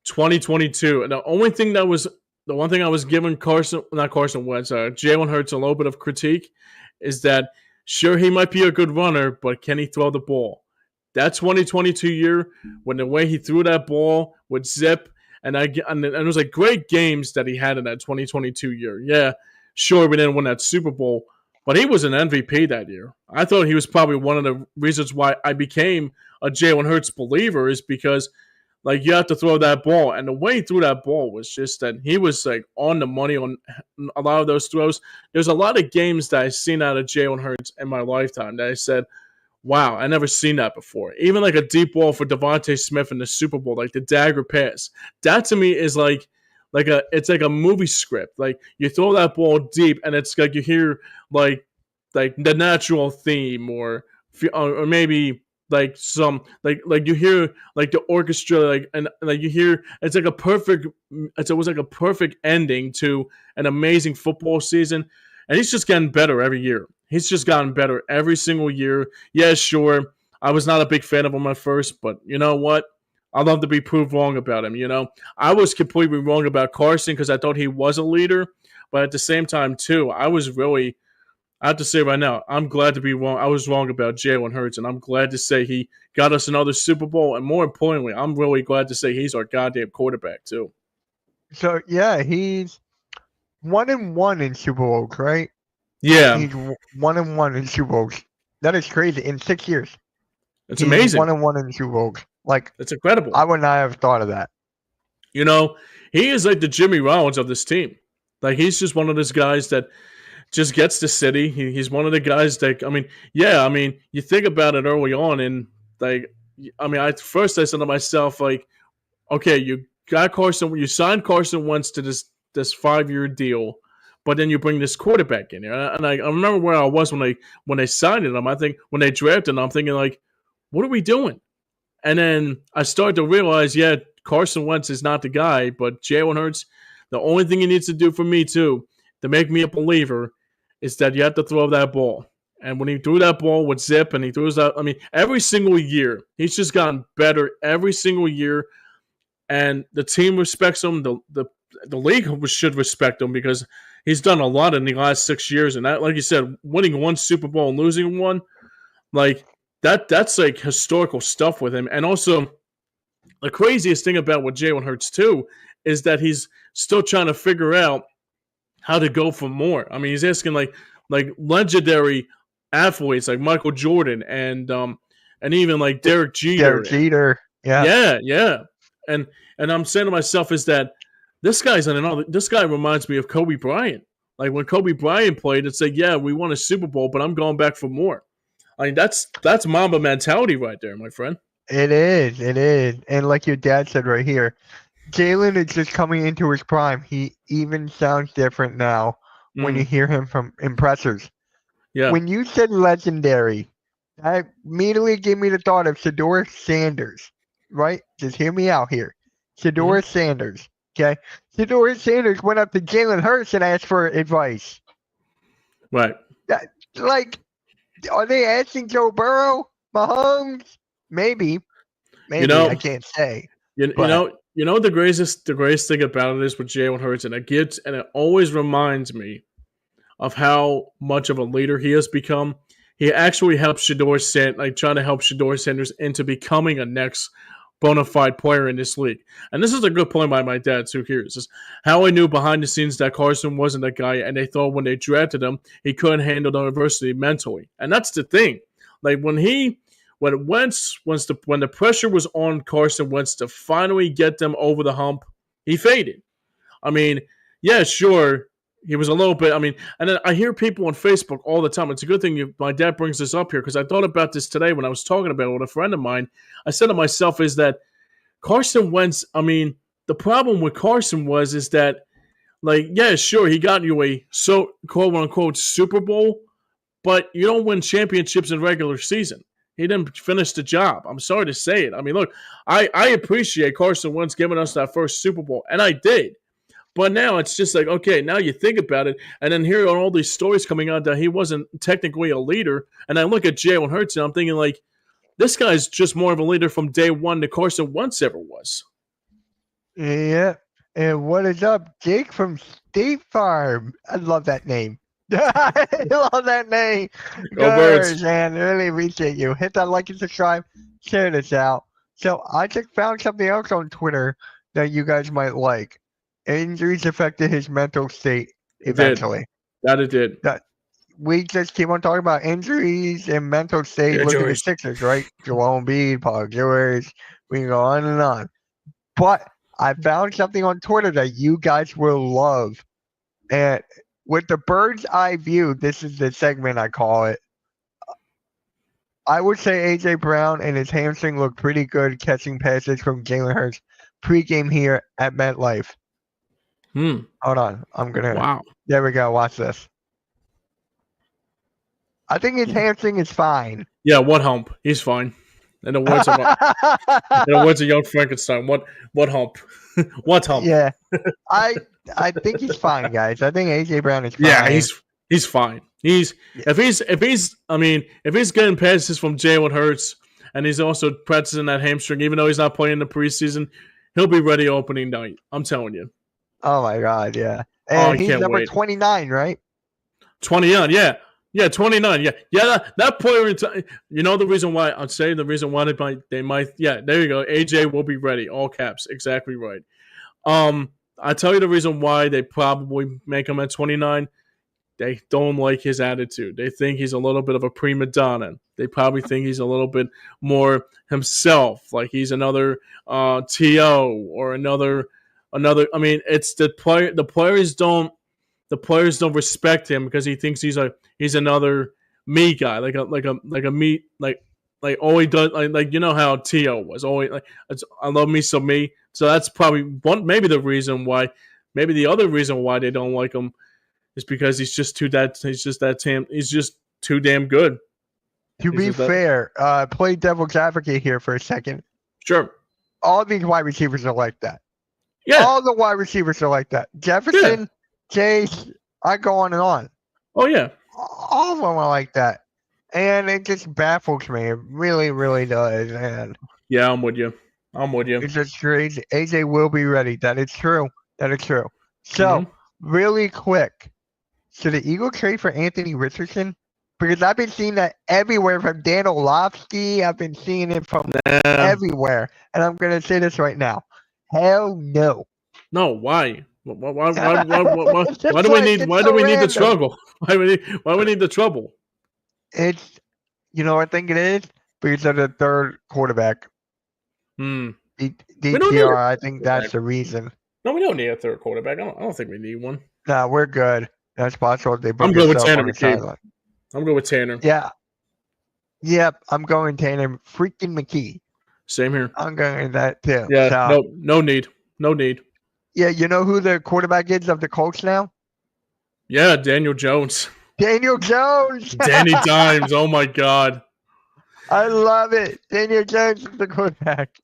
2022. And the one thing I was giving Jalen Hurts a little bit of critique is that sure he might be a good runner, but can he throw the ball? That 2022 year, when the way he threw that ball with zip, and it was like great games that he had in that 2022 year. Yeah, sure we didn't win that Super Bowl, but he was an MVP that year. I thought he was probably one of the reasons why I became a Jalen Hurts believer is because like you have to throw that ball, and the way he threw that ball was just that he was like on the money on a lot of those throws. There's a lot of games that I've seen out of Jalen Hurts in my lifetime that I said, wow, I never seen that before. Even like a deep ball for Devontae Smith in the Super Bowl, like the dagger pass. That to me is it's like a movie script. Like you throw that ball deep, and it's like you hear like the natural theme, or maybe like some like you hear like the orchestra, like and like you hear it's always like a perfect ending to an amazing football season. And he's just getting better every year. He's just gotten better every single year. Yeah, sure. I was not a big fan of him at first, but you know what? I'd love to be proved wrong about him. You know, I was completely wrong about Carson because I thought he was a leader, but at the same time, too, I have to say right now, I'm glad to be wrong. I was wrong about Jalen Hurts, and I'm glad to say he got us another Super Bowl. And more importantly, I'm really glad to say he's our goddamn quarterback too. So yeah, he's 1-1 in Super Bowls, right? Yeah, he's 1-1 in Super Bowls. That is crazy. In 6 years, it's amazing. 1-1 in Super Bowls. Like it's incredible. I would not have thought of that. You know, he is like the Jimmy Rollins of this team. Like he's just one of those guys that just gets the city. He's one of the guys that you think about it early on, and like I said to myself like, okay, you signed Carson Wentz to this 5-year deal, but then you bring this quarterback in here. And I remember where I was when they signed him. I think when they drafted him, I'm thinking like, what are we doing? And then I started to realize, yeah, Carson Wentz is not the guy, but Jalen Hurts, the only thing he needs to do for me too, to make me a believer, is that you have to throw that ball. And when he threw that ball with zip and he throws that, every single year, he's just gotten better every single year. And the team respects him. The league should respect him because he's done a lot in the last 6 years. And that, like you said, winning one Super Bowl and losing one, like that's like historical stuff with him. And also, the craziest thing about what Jalen Hurts too is that he's still trying to figure out how to go for more. He's asking like legendary athletes like Michael Jordan and even like Derek Jeter. Yeah. And I'm saying to myself is that this guy reminds me of Kobe Bryant. Like when Kobe Bryant played, it's like, yeah, we won a Super Bowl, but I'm going back for more. That's Mamba mentality right there, my friend. It is. And like your dad said right here, Jalen is just coming into his prime. He even sounds different now when you hear him from impressors. Yeah. When you said legendary, That immediately gave me the thought of Shedeur Sanders, right? Just hear me out here. Mhm. Shedeur Sanders, okay? Shedeur Sanders went up to Jalen Hurts and asked for advice. Right. That, like, are they asking Joe Burrow, Mahomes? Maybe, You maybe I know, can't say, you, you but know, you know the greatest thing about it is with Jalen Hurts, and it always reminds me of how much of a leader he has become. He actually helped trying to help Shador Sanders into becoming a next bona fide player in this league. And this is a good point by my dad too. Here is how I knew behind the scenes that Carson wasn't that guy, and they thought when they drafted him, he couldn't handle the adversity mentally. And that's the thing. Like when the pressure was on Carson Wentz to finally get them over the hump, he faded. I mean, yeah, sure, he was a little bit. I mean, and then I hear people on Facebook all the time. It's a good thing my dad brings this up here because I thought about this today when I was talking about it with a friend of mine. I said to myself, is that Carson Wentz? I mean, the problem with Carson is that, like, yeah, sure, he got you a quote unquote Super Bowl, but you don't win championships in regular season. He didn't finish the job. I'm sorry to say it. I mean, look, I appreciate Carson Wentz giving us that first Super Bowl, and I did. But now it's just like, okay, now you think about it, and then here are all these stories coming out that he wasn't technically a leader. And I look at Jalen Hurts and I'm thinking, like, this guy's just more of a leader from day one than Carson Wentz ever was. yeah. And what is up, Jake from State Farm? I love that name. I love that name. Go Good, Birds. man. Really appreciate you. Hit that like and subscribe. Share this out. So I just found something else on Twitter that you guys might like. Injuries affected his mental state It did. eventually. That it did. That we just keep on talking about injuries and mental state. Look at the Injuries. Sixers, right? Joel Embiid, Paul George. We can go on and on. But I found something on Twitter that you guys will love. And with the bird's eye view, this is the segment I call it. I would say A.J. Brown and his hamstring look pretty good catching passes from Jalen Hurts pregame here at MetLife. Hold on. I'm going to. Wow. There we go. Watch this. I think his hamstring is fine. Yeah, what hump? He's fine. In the words of young Frankenstein, what hump? What hump? Yeah. I think he's fine, guys. I think A.J. Brown is fine. Yeah, he's fine. If he's getting passes from Jalen Hurts and he's also practicing that hamstring, even though he's not playing in the preseason, he'll be ready opening night. I'm telling you. Oh my God, yeah. And he's number 29, right? 29, yeah. Yeah, 29. Yeah. That player. You know the reason why I'd say the reason why they might. Yeah, there you go. AJ will be ready. All caps. Exactly right. I tell you the reason why they probably make him at 29. They don't like his attitude. They think he's a little bit of a prima donna. They probably think he's a little bit more himself, like he's another To or another. I mean, it's the player. The players don't respect him because he thinks he's another me guy, like a me like all he does like you know how To was always like I love me so me. So that's probably maybe the reason why. Maybe the other reason why they don't like him is because he's just too damn good. To be fair, play devil's advocate here for a second. Sure. All these wide receivers are like that. Yeah. All the wide receivers are like that. Jefferson, Chase, I go on and on. Oh yeah. All of them are like that. And it just baffles me. It really, really does. And yeah, I'm with you. It's just crazy. AJ will be ready. That is true. So, really quick. Should the Eagles trade for Anthony Richardson? Because I've been seeing that everywhere from Dan Orlovsky. I've been seeing it from everywhere. And I'm going to say this right now. Hell no. No, why? Why do we need the struggle? Why we need the trouble? It's, you know what I think it is? Because of the third quarterback. DTR, I think that's the reason. No, we don't need a third quarterback. I don't think we need one. Nah, we're good. That's possible. I'm good with Tanner McKee. I'm good with Tanner. Yeah. Yep, I'm going Tanner freaking McKee. Same here. I'm going with that too. Yeah, so, no need. Yeah, you know who the quarterback is of the Colts now? Yeah, Daniel Jones. Daniel Jones. Danny Dimes. Oh my God. I love it. Daniel Jones is the quarterback.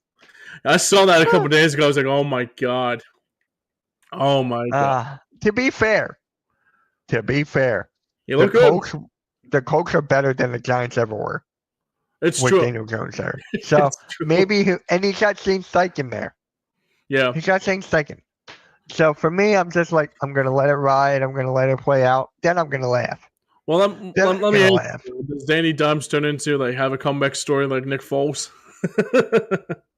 I saw that a couple days ago. I was like, oh my god. Oh my god. To be fair, You the look good. Colts are better than the Giants ever were It's with true. Daniel Jones there. So It's true. maybe and he's got Shane Steichen there. Yeah. He's got Shane Steichen. So for me, I'm just like, I'm gonna let it ride. I'm gonna let it play out. Then I'm gonna laugh. Well, let me ask you, does Danny Dimes turn into like have a comeback story like Nick Foles?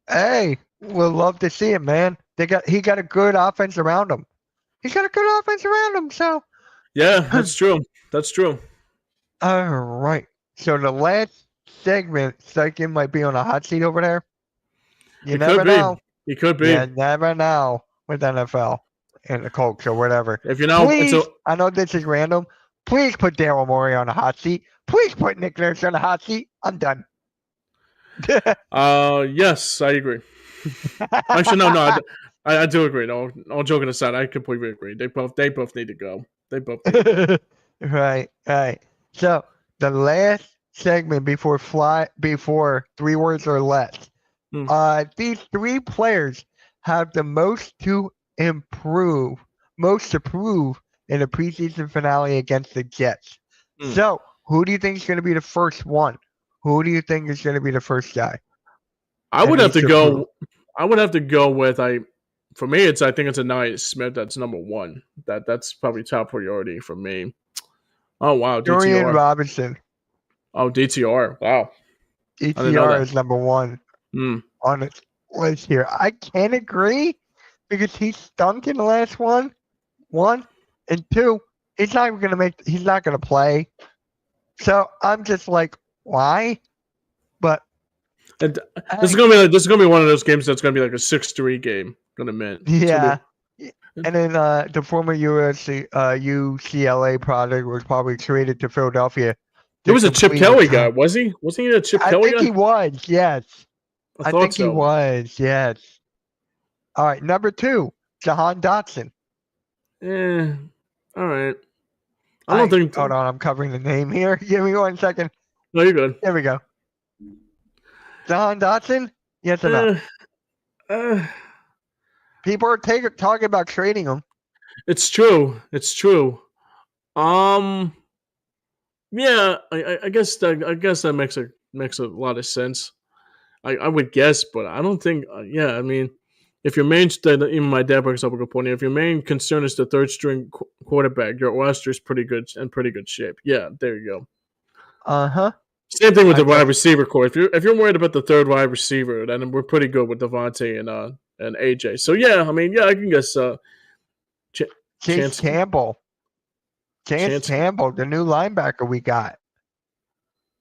Hey, we'll love to see it, man. He got a good offense around him. He's got a good offense around him. So yeah, that's true. That's true. all right. So the last segment, Steichen might be on a hot seat over there. You never know. He could be. You never know with NFL and the Colts or whatever. If you know, please, I know this is random. Please put Daryl Morey on a hot seat. Please put Nick Nurse on a hot seat. I'm done. Yes, I agree. Actually, no, I do agree. All joking aside, I completely agree. They both need to go. They both need to go. Right. So the last segment before 3 words or less. These 3 players have the most to prove in the preseason finale against the Jets. So who do you think is going to be the first one? Who do you think is going to be the first guy? I would have to go with for me. I think it's Anais Smith. That's number 1. That's probably top priority for me. Oh wow, Dorian Robinson. Oh, DTR. Wow. DTR is number 1 on the list here. I can't agree because he stunk in the last one, and 2. He's not going to play. So I'm just like, why? But this is gonna be one of those games that's gonna be like a 6-3 game. Gonna admit. Yeah. And then the former UCLA product was probably traded to Philadelphia. He was a Chip Kelly guy, was he? Wasn't he a Chip Kelly guy? I think he was, yes. I think he was, yes. All right, number 2, Jahan Dotson. All right. I don't think. Hold on, I'm covering the name here. Give me 1 second. No, you're good. There we go. Jahan Dotson? Yes or no? People are talking about trading him. It's true. Yeah, I guess that makes a lot of sense. I would guess, but I don't think. I mean, if your main, even my dad brings up a good point. If your main concern is the 3rd string quarterback, your roster is pretty good shape. Yeah, there you go. Same thing with the wide receiver core. If you're worried about the 3rd wide receiver, then we're pretty good with Devontae and AJ. So yeah, I mean, I can guess. Chance Campbell. Chance Campbell, the new linebacker we got.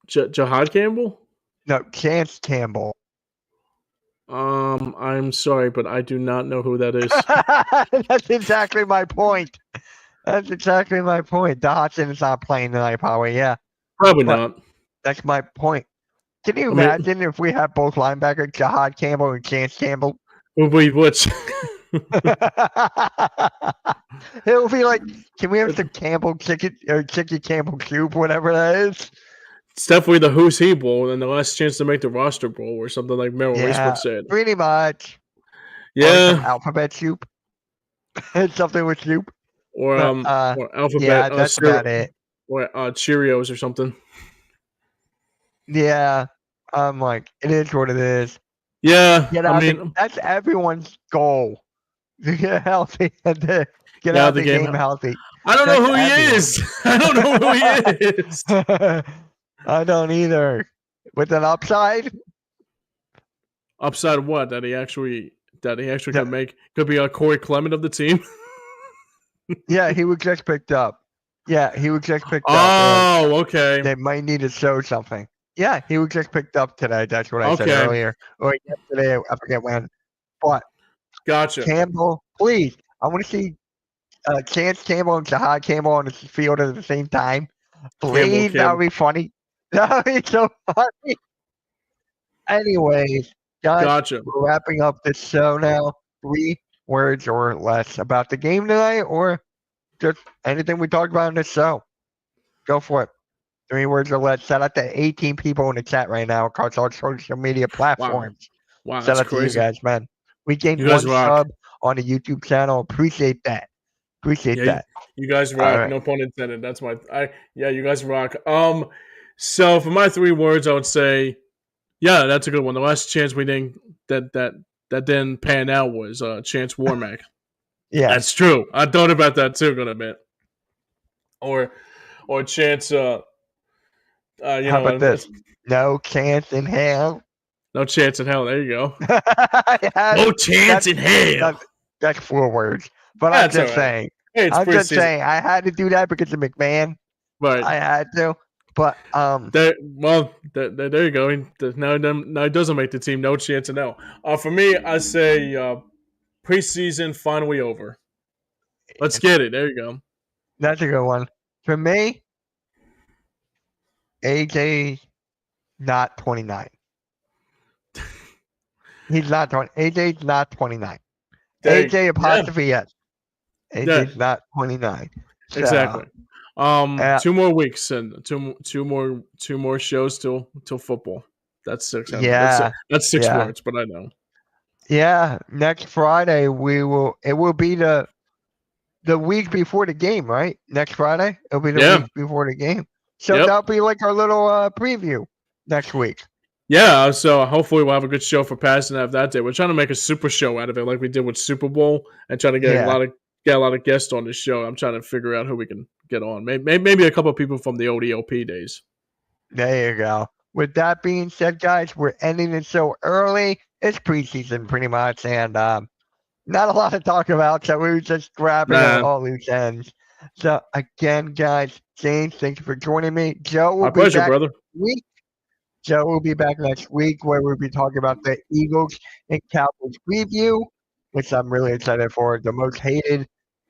Jahad Campbell? No, Chance Campbell. I'm sorry, but I do not know who that is. That's exactly my point. Dotson is not playing tonight, probably. Yeah, probably not. That's my point. Can you imagine if we had both linebackers, Jahad Campbell and Chance Campbell? Which? It will be like, can we have some Campbell chicken or chicken Campbell soup, whatever that is? It's definitely the Who's He Bowl and the last chance to make the roster bowl or something like Merrill Reese said. Pretty much. Yeah. Or alphabet soup. Something with soup. Or alphabet. Yeah, that's about it. Or Cheerios or something. Yeah. I'm like, it is what it is. Yeah. That's everyone's goal. To get healthy and to get out of the game healthy. I don't know who he is. I don't know who he is. I don't either. With an upside? Upside what? That he actually can make? Could be a Corey Clement of the team. Yeah, he was just picked up. Oh, okay. They might need to show something. Yeah, he was just picked up today. That's what I said earlier. Or yesterday, I forget when. But gotcha. Campbell, please. I want to see Chance Campbell and Jahad Campbell on the field at the same time. Please, that would be funny. That would be so funny. Anyways, guys, gotcha. We're wrapping up this show now. 3 words or less about the game tonight or just anything we talked about in this show. Go for it. 3 words or less. Shout out to 18 people in the chat right now across all social media Wow. platforms. Wow, Shout that's out to you crazy. guys, man. We gained You guys 1 rock. sub on the YouTube channel. Appreciate that. Appreciate Yeah, that. you guys All rock. right. No pun intended. That's yeah, you guys rock. So for my 3 words, I would say, yeah, that's a good one. The last chance we didn't that didn't pan out was Chance Warmack. Yeah. That's true. I thought about that too, gonna admit. Or Chance How you know, about this? No chance in hell. no chance in hell. There you go. Yeah, No chance in hell. that's 4 words. But I'm That's just all right. saying. Hey, it's I'm just preseason. saying. I had to do that because of McMahon. Right. I had to. But there you go. Now he doesn't make the team. No chance in hell. For me, I say preseason finally over. Let's get it. There you go. That's a good one. For me, AJ not 29. He's not 20. AJ's not 29. AJ apostrophe yes. AJ's not 29. So, exactly. 2 more weeks and two more shows till football. That's 6. Yeah. That's 6 words, but I know. Yeah. Next Friday it will be the week before the game, right? Next Friday? It'll be the week before the game. So that'll be like our little preview next week. Yeah, so hopefully we'll have a good show for passing out that day. We're trying to make a super show out of it, like we did with Super Bowl, and trying to get a lot of guests on the show. I'm trying to figure out who we can get on. Maybe a couple of people from the ODOP days. There you go. With that being said, guys, we're ending the show early. It's preseason pretty much, and not a lot to talk about, so we were just grabbing all loose ends. So again, guys, James, thank you for joining me. Joe will be back brother. Next week. Joe will be back next week where we'll be talking about the Eagles and Cowboys preview, which I'm really excited for. The most hated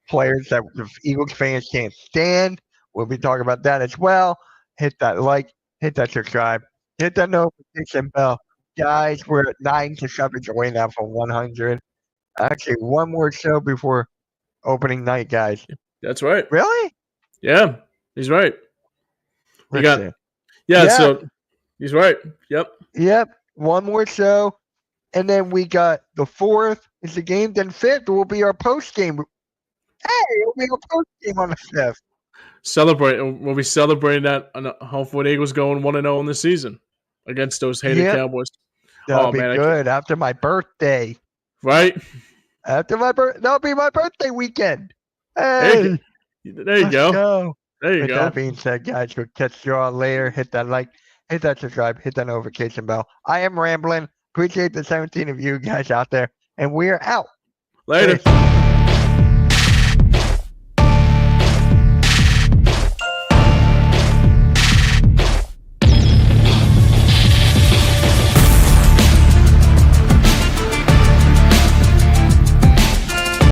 players that the Eagles fans can't stand. We'll be talking about that as well. Hit that like, hit that subscribe, hit that notification bell. Guys, we're at 9 subscribers away now from 100. Actually, 1 more show before opening night, guys. That's right. Really? Yeah, he's right. So he's right. Yep. 1 more show. And then we got the 4th is the game. Then 5th will be our post game. Hey, it'll be a post game on the 5th. We'll be celebrating that. Hopefully, the Eagles going 1-0 in the season against those hated Cowboys. That'll be good after my birthday. Right? That'll be my birthday weekend. Hey, there you go. With that being said, guys, we'll catch you all later. Hit that like, hit that subscribe, hit that notification bell. I am rambling. Appreciate the 17 of you guys out there, and we are out. Later. Peace.